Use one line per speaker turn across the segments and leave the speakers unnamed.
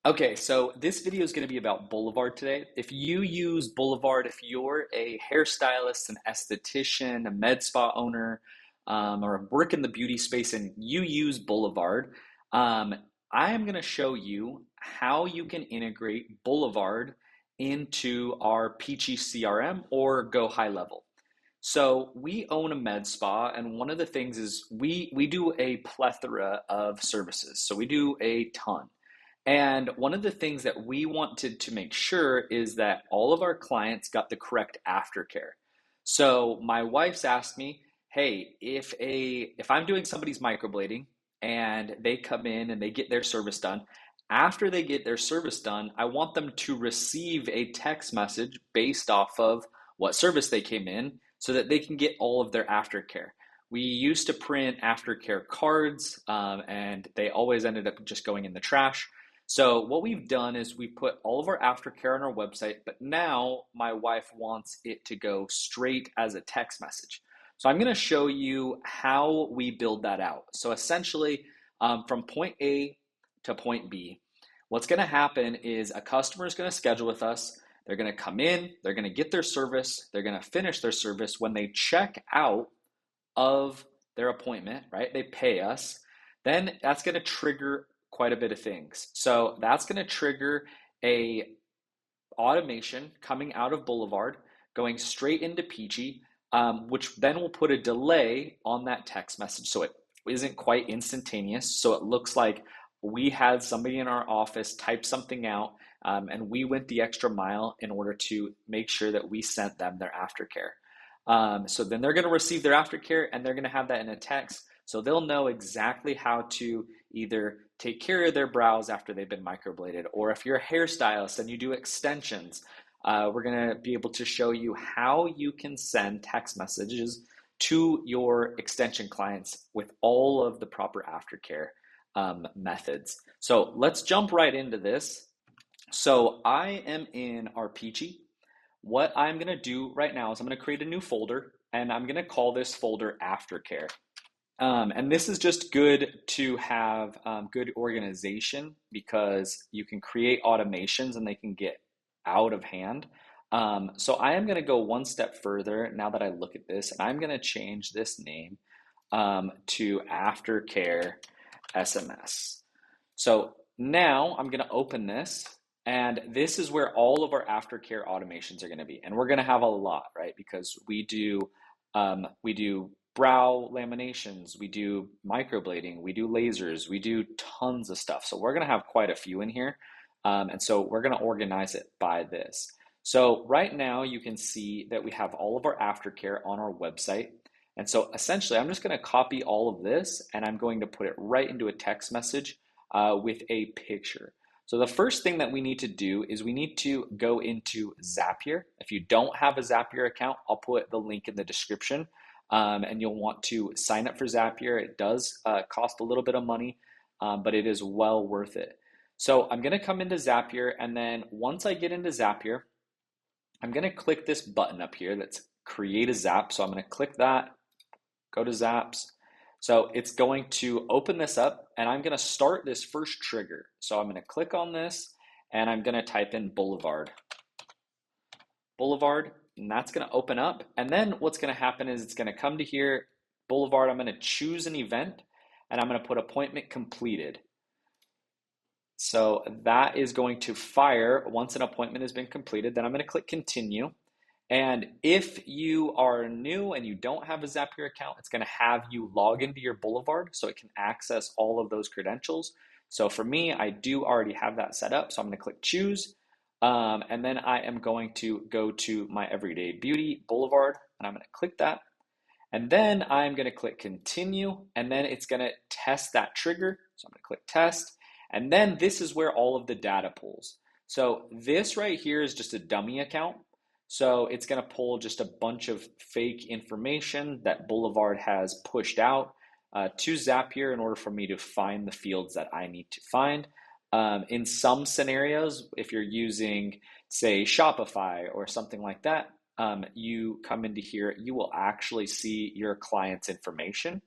Okay, so this video is going to be about Boulevard today. If you use Boulevard, if you're a hairstylist, an esthetician, a med spa owner, or work in the beauty space and you use Boulevard, um, I am going to show you how you can integrate Boulevard into our Peachy CRM or GoHighLevel. So we own a med spa, and one of the things is we do a plethora of services. So we do a ton. And one of the things that we wanted to make sure is that all of our clients got the correct aftercare. So my wife's asked me, hey, if I'm doing somebody's microblading and they come in and they get their service done, after they get their service done, I want them to receive a text message based off of what service they came in so that they can get all of their aftercare. We used to print aftercare cards, and they always ended up just going in the trash. So what we've done is we put all of our aftercare on our website, but now my wife wants it to go straight as a text message. So I'm going to show you how we build that out. So essentially, from point A to point B, what's going to happen is a customer is going to schedule with us. They're going to come in, they're going to get their service, they're going to finish their service. When they check out of their appointment, right? They pay us. Then that's going to trigger quite a bit of things. So that's going to trigger a automation coming out of Boulevard, going straight into Peachy, which then will put a delay on that text message. So it isn't quite instantaneous. So it looks like we had somebody in our office type something out, and we went the extra mile in order to make sure that we sent them their aftercare. So then they're going to receive their aftercare and they're going to have that in a text. So they'll know exactly how to either take care of their brows after they've been microbladed, or if you're a hairstylist and you do extensions, we're going to be able to show you how you can send text messages to your extension clients with all of the proper aftercare methods. So let's jump right into this. So I am in our Peachy. What I'm going to do right now is I'm going to create a new folder and I'm going to call this folder aftercare. And this is just good to have good organization because you can create automations and they can get out of hand. So I am going to go one step further now that I look at this, and I'm going to change this name to aftercare SMS. So now I'm going to open this, and this is where all of our aftercare automations are going to be. And we're going to have a lot, right? Because we do brow laminations, we do microblading, we do lasers, we do tons of stuff. So we're going to have quite a few in here. And so we're going to organize it by this. So right now you can see that we have all of our aftercare on our website. And so essentially I'm just going to copy all of this and I'm going to put it right into a text message with a picture. So the first thing that we need to do is we need to go into Zapier. If you don't have a Zapier account, I'll put the link in the description. And you'll want to sign up for Zapier. It does cost a little bit of money, but it is well worth it. So I'm going to come into Zapier, and then once I get into Zapier, I'm going to click this button up here that's create a Zap. So I'm going to click that, go to Zaps. So it's going to open this up, and I'm going to start this first trigger. So I'm going to click on this, and I'm going to type in Boulevard. Boulevard, and that's going to open up. And then what's going to happen is it's going to come to here, Boulevard. I'm going to choose an event, and I'm going to put appointment completed. So that is going to fire once an appointment has been completed. Then I'm going to click continue. And if you are new and you don't have a Zapier account, it's going to have you log into your Boulevard so it can access all of those credentials. So for me, I do already have that set up. So I'm going to click choose. And then I am going to go to my Everyday Beauty Boulevard, and I'm going to click that. And then I'm going to click continue, and then it's going to test that trigger. So I'm going to click test. And then this is where all of the data pulls. So this right here is just a dummy account. So it's going to pull just a bunch of fake information that Boulevard has pushed out to Zapier in order for me to find the fields that I need to find. In some scenarios, if you're using, say, Shopify or something like that, you come into here, you will actually see your client's information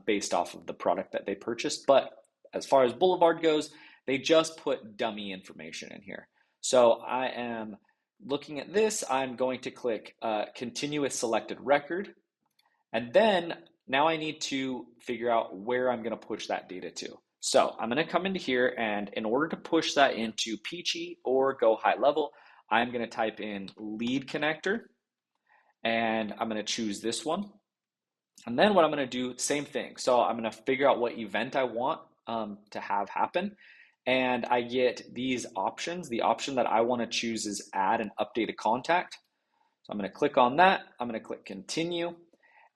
based off of the product that they purchased. But as far as Boulevard goes, They just put dummy information in here. So I am looking at this. I'm going to click continue with selected record. And then now I need to figure out where I'm going to push that data to. So I'm going to come into here, and in order to push that into Peachy or GoHighLevel, I'm going to type in lead connector, and I'm going to choose this one. And then what I'm going to do, same thing. So I'm going to figure out what event I want to have happen. And I get these options. The option that I want to choose is add an updated contact. So I'm going to click on that. I'm going to click continue.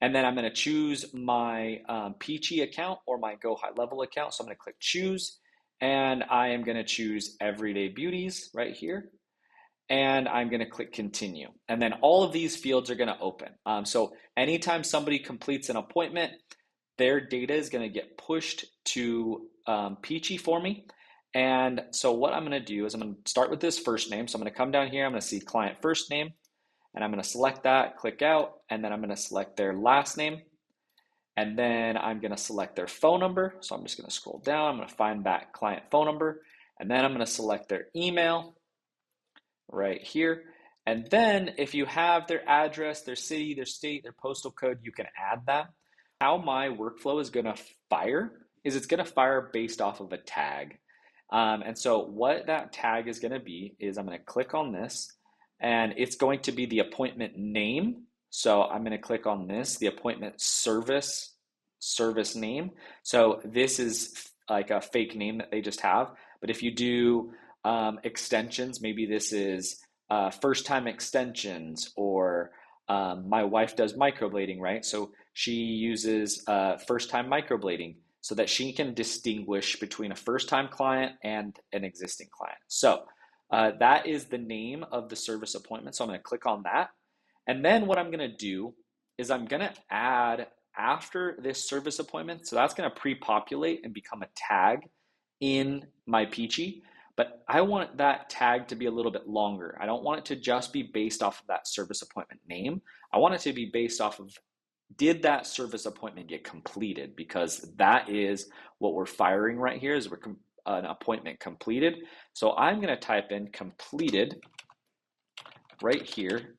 And then I'm going to choose my Peachy account or my GoHighLevel account. So I'm going to click choose. And I am going to choose Everyday Beauties right here. And I'm going to click continue. And then all of these fields are going to open. So anytime somebody completes an appointment, their data is going to get pushed to Peachy for me. And so what I'm going to do is I'm going to start with this first name. So I'm going to come down here. I'm going to see client first name. And I'm going to select that, click out, and then I'm going to select their last name. And then I'm going to select their phone number. So I'm just going to scroll down. I'm going to find that client phone number. And then I'm going to select their email right here. And then if you have their address, their city, their state, their postal code, you can add that. How my workflow is going to fire is it's going to fire based off of a tag. And so what that tag is going to be is I'm going to click on this. And it's going to be the appointment name. So I'm going to click on this, the appointment service name. So this is like a fake name that they just have. But if you do extensions, maybe this is first time extensions, or my wife does microblading, right? So she uses first time microblading so that she can distinguish between a first time client and an existing client. So that is the name of the service appointment. So I'm going to click on that. And then what I'm going to do is I'm going to add after this service appointment. So that's going to pre-populate and become a tag in my Peachy. But I want that tag to be a little bit longer. I don't want it to just be based off of that service appointment name. I want it to be based off of, did that service appointment get completed? Because that is what we're firing right here, is an appointment completed. So I'm going to type in completed right here.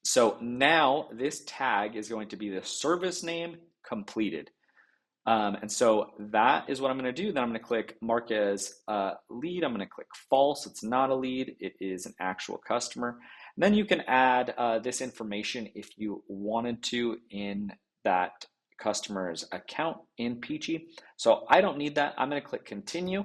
So now this tag is going to be the service name completed. And so that is what I'm going to do. Then I'm going to click mark as lead. I'm going to click false. It's not a lead. It is an actual customer. And then you can add this information if you wanted to in that customer's account in Peachy. So I don't need that. I'm going to click continue.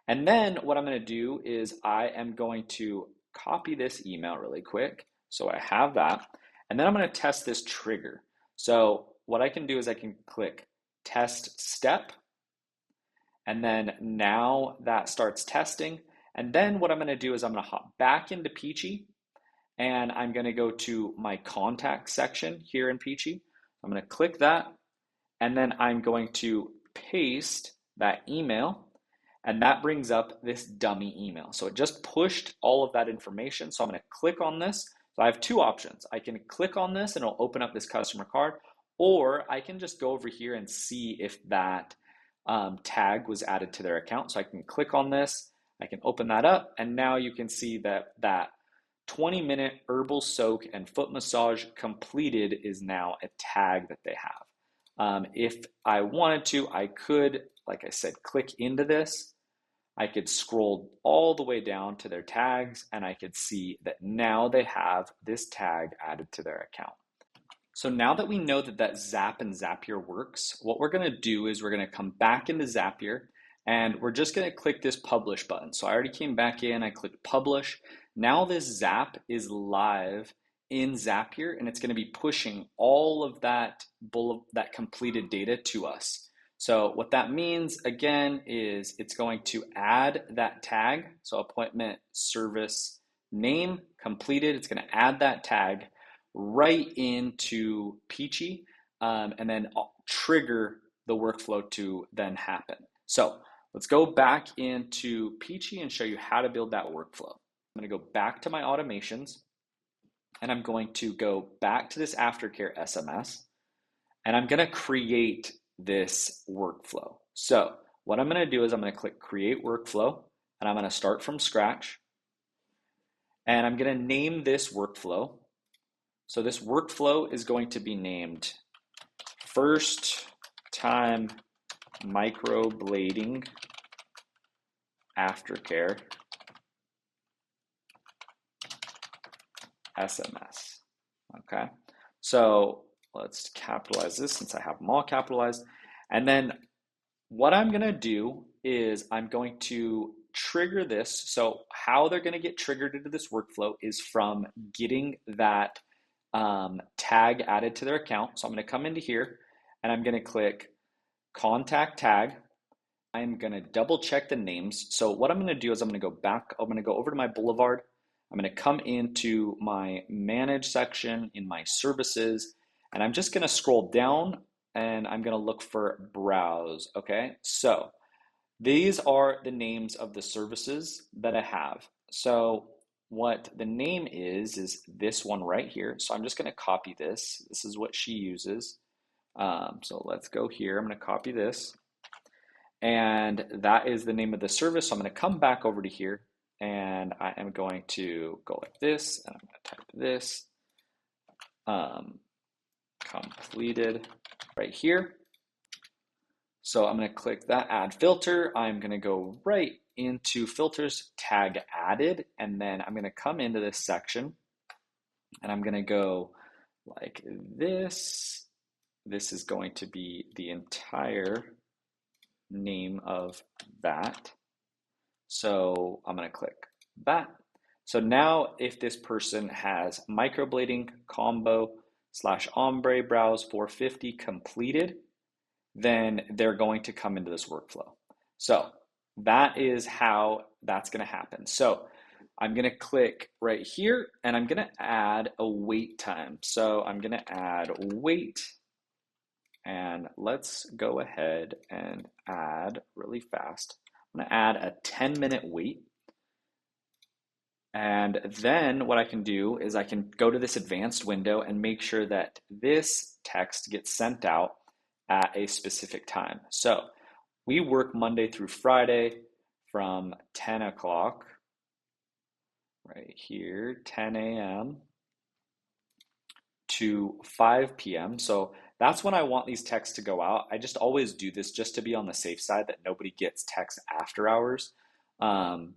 And then what I'm going to do is I am going to copy this email really quick. So I have that. And then I'm going to test this trigger. So what I can do is I can click test step. And then now that starts testing. And then what I'm going to do is I'm going to hop back into Peachy. And I'm going to go to my contact section here in Peachy. I'm going to click that. And then I'm going to paste that email. And that brings up this dummy email. So it just pushed all of that information. So I'm going to click on this. So I have two options. I can click on this and it'll open up this customer card, or I can just go over here and see if that tag was added to their account. So I can click on this, I can open that up, and now you can see that that 20-minute herbal soak and foot massage completed is now a tag that they have. If I wanted to, I could, like I said, click into this. I could scroll all the way down to their tags, and I could see that now they have this tag added to their account. So now that we know that that Zap and Zapier works, what we're going to do is we're going to come back into Zapier, and we're just going to click this publish button. So I already came back in, I clicked publish. Now this Zap is live in Zapier, and it's going to be pushing all of that completed data to us. So what that means, again, is it's going to add that tag. So appointment service name completed. It's going to add that tag right into Peachy, and then trigger the workflow to then happen. So let's go back into Peachy and show you how to build that workflow. I'm going to go back to my automations, and I'm going to go back to this aftercare SMS, and I'm going to create this workflow. So what I'm going to do is I'm going to click Create Workflow, and I'm going to start from scratch. And I'm going to name this workflow. So this workflow is going to be named First Time Microblading Aftercare SMS. Okay, so let's capitalize this since I have them all capitalized. And then what I'm going to do is I'm going to trigger this. So how they're going to get triggered into this workflow is from getting that tag added to their account. So I'm going to come into here and I'm going to click Contact Tag. I'm going to double check the names. So what I'm going to do is I'm going to go back. I'm going to go over to my Boulevard. I'm going to come into my Manage section in my Services, and I'm just going to scroll down and I'm going to look for Browse. Okay, so these are the names of the services that I have. So what the name is this one right here. So I'm just going to copy this. This is what she uses. So let's go here. I'm going to copy this. And that is the name of the service. So I'm going to come back over to here and I am going to go like this. And I'm going to type this completed right here. So I'm going to click that add filter. I'm going to go right into filters, tag added, and then I'm going to come into this section and I'm going to go like this. This is going to be the entire name of that. So I'm going to click that. So now if this person has microblading combo / ombre brows 450 completed, then they're going to come into this workflow. So that is how that's going to happen. So I'm going to click right here and I'm going to add a wait time. So I'm going to add wait, and let's go ahead and add really fast. I'm going to add a 10-minute wait. And then what I can do is I can go to this advanced window and make sure that this text gets sent out at a specific time. So we work Monday through Friday from 10 o'clock, right here, 10 a.m. to 5 p.m. So that's when I want these texts to go out. I just always do this just to be on the safe side that nobody gets texts after hours,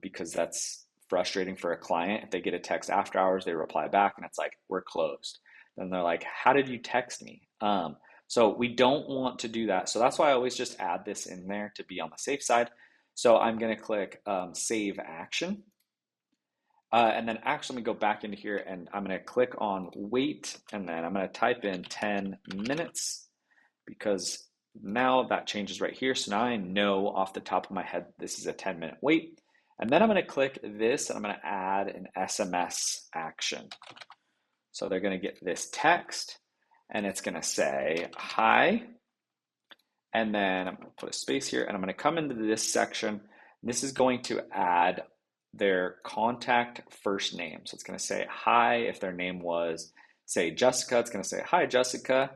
because that's frustrating for a client. If they get a text after hours, they reply back and it's like, we're closed. Then they're like, how did you text me? So we don't want to do that. So that's why I always just add this in there to be on the safe side. So I'm going to click Save Action. And then actually, let me go back into here and I'm going to click on wait, and then I'm going to type in 10 minutes because now that changes right here. So now I know off the top of my head this is a 10-minute wait. And then I'm going to click this and I'm going to add an SMS action. So they're going to get this text and it's going to say hi. And then I'm going to put a space here and I'm going to come into this section. This is going to add their contact first name. So it's going to say hi. If their name was, say, Jessica, it's going to say hi, Jessica.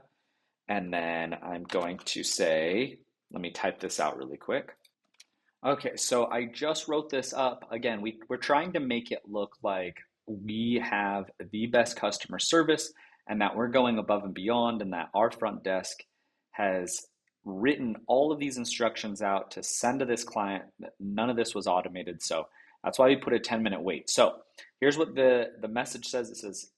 And then I'm going to say, let me type this out really quick. Okay, so I just wrote this up. Again, we're trying to make it look like we have the best customer service and that we're going above and beyond, and that our front desk has written all of these instructions out to send to this client. None of this was automated. So that's why we put a 10-minute wait. So here's what the message says. It says,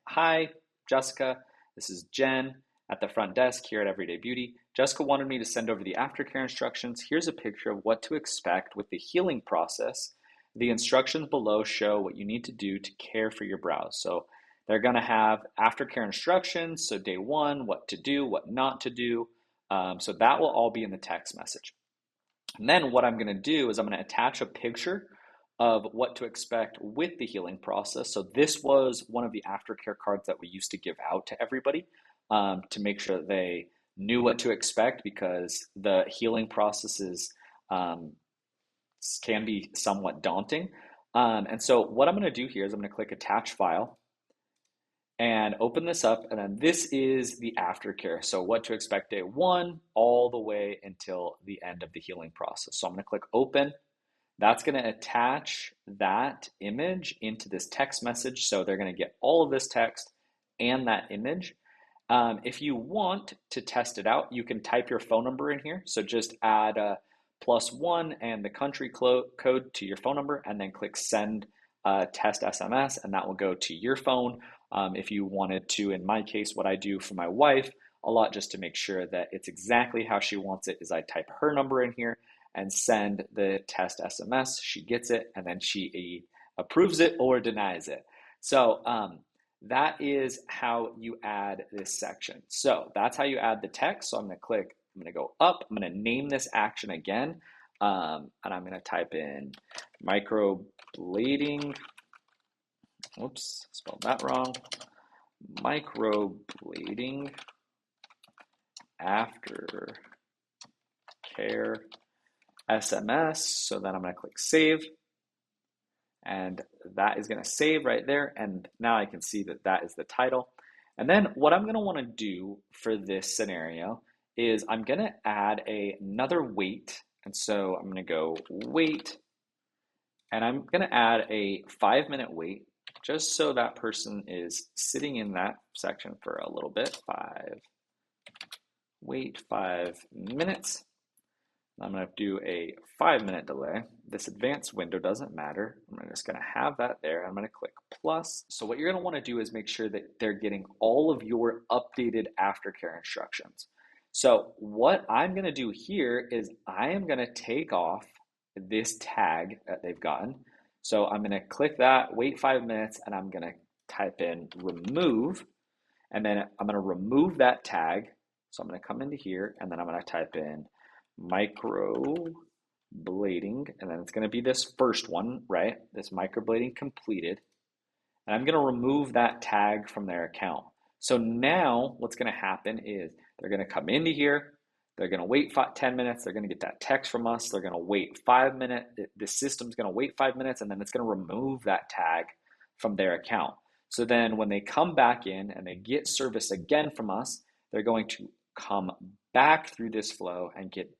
hi, Jessica. This is Jen at the front desk here at Everyday Beauty. Jessica wanted me to send over the aftercare instructions. Here's a picture of what to expect with the healing process. The instructions below show what you need to do to care for your brows. So they're going to have aftercare instructions. So day one, what to do, what not to do. So that will all be in the text message. And then what I'm going to do is I'm going to attach a picture of what to expect with the healing process. So this was one of the aftercare cards that we used to give out to everybody to make sure that they knew what to expect, because the healing processes can be somewhat daunting. And so what I'm going to do here is I'm going to click Attach File. and open this up. And then this is the aftercare. So what to expect day one all the way until the end of the healing process. So I'm going to click open. That's going to attach that image into this text message. So they're going to get all of this text and that image. If you want to test it out, you can type your phone number in here. So just add a +1 and the country code to your phone number, and then click send test SMS, and that will go to your phone. If you wanted to, in my case, what I do for my wife a lot just to make sure that it's exactly how she wants it is I type her number in here and send the test SMS. She gets it, and then she approves it or denies it. So that is how you add this section. So that's how you add the text. So I'm going to go up. I'm going to name this action again. And I'm going to type in microblading. Oops, spelled that wrong. Microblading after care SMS. So then I'm going to click save. And that is going to save right there. And now I can see that that is the title. And then what I'm going to want to do for this scenario is I'm going to add another wait. And so I'm going to go wait. And I'm going to add a 5-minute wait just so that person is sitting in that section for a little bit. Wait 5 minutes. I'm going to do a 5-minute delay. This advanced window doesn't matter. I'm just going to have that there. I'm going to click plus. So what you're going to want to do is make sure that they're getting all of your updated aftercare instructions. So what I'm going to do here is I am going to take off this tag that they've gotten. So I'm going to click that, wait 5 minutes, and I'm going to type in remove. And then I'm going to remove that tag. So I'm going to come into here, and then I'm going to type in microblading, and then it's going to be this first one, right? This microblading completed. And I'm going to remove that tag from their account. So now what's going to happen is they're going to come into here. They're going to wait 10 minutes. They're going to get that text from us. They're going to wait 5 minutes. The system's going to wait 5 minutes, and then it's going to remove that tag from their account. So then when they come back in and they get service again from us, they're going to come back through this flow and get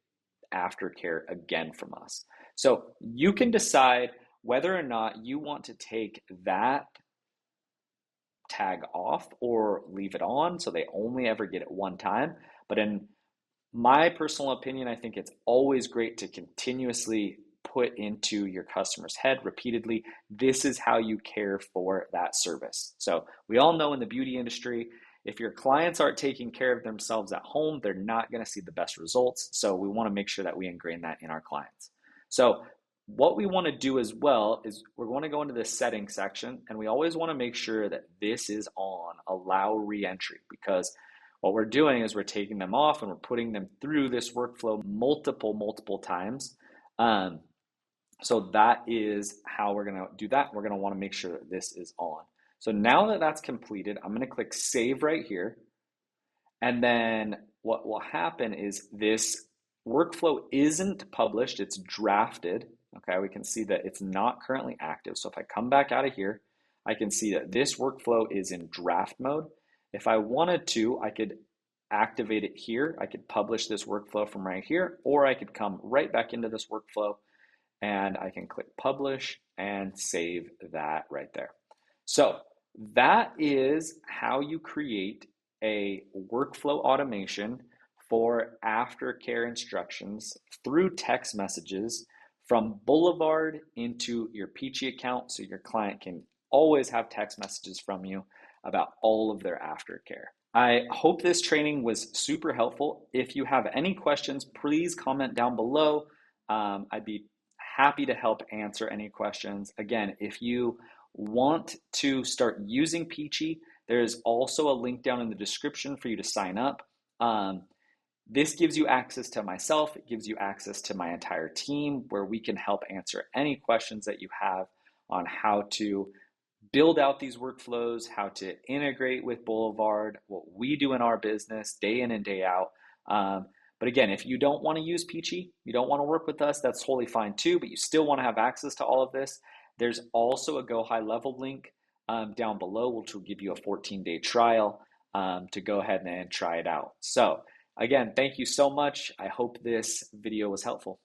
aftercare again from us. So you can decide whether or not you want to take that tag off or leave it on so they only ever get it one time. But in my personal opinion, I think it's always great to continuously put into your customer's head repeatedly, this is how you care for that service. So we all know in the beauty industry, if your clients aren't taking care of themselves at home, they're not going to see the best results. So we want to make sure that we ingrain that in our clients. So what we want to do as well is we're going to go into the settings section, and we always want to make sure that this is on allow reentry, because what we're doing is we're taking them off and we're putting them through this workflow multiple times. So that is how we're going to do that. We're going to want to make sure that this is on. So now that that's completed, I'm going to click save right here. And then what will happen is this workflow isn't published, it's drafted. Okay, we can see that it's not currently active. So if I come back out of here, I can see that this workflow is in draft mode. If I wanted to, I could activate it here. I could publish this workflow from right here, or I could come right back into this workflow and I can click publish and save that right there. So that is how you create a workflow automation for aftercare instructions through text messages from Boulevard into your Peachy account, so your client can always have text messages from you about all of their aftercare. I hope this training was super helpful. If you have any questions, please comment down below. I'd be happy to help answer any questions. Again, if you want to start using Peachy, there's also a link down in the description for you to sign up. This gives you access to myself. It gives you access to my entire team where we can help answer any questions that you have on how to build out these workflows, how to integrate with Boulevard, what we do in our business day in and day out. But again, if you don't want to use Peachy, you don't want to work with us, that's totally fine too, but you still want to have access to all of this. There's also a GoHighLevel link down below, which will give you a 14-day trial to go ahead and try it out. So again, thank you so much. I hope this video was helpful.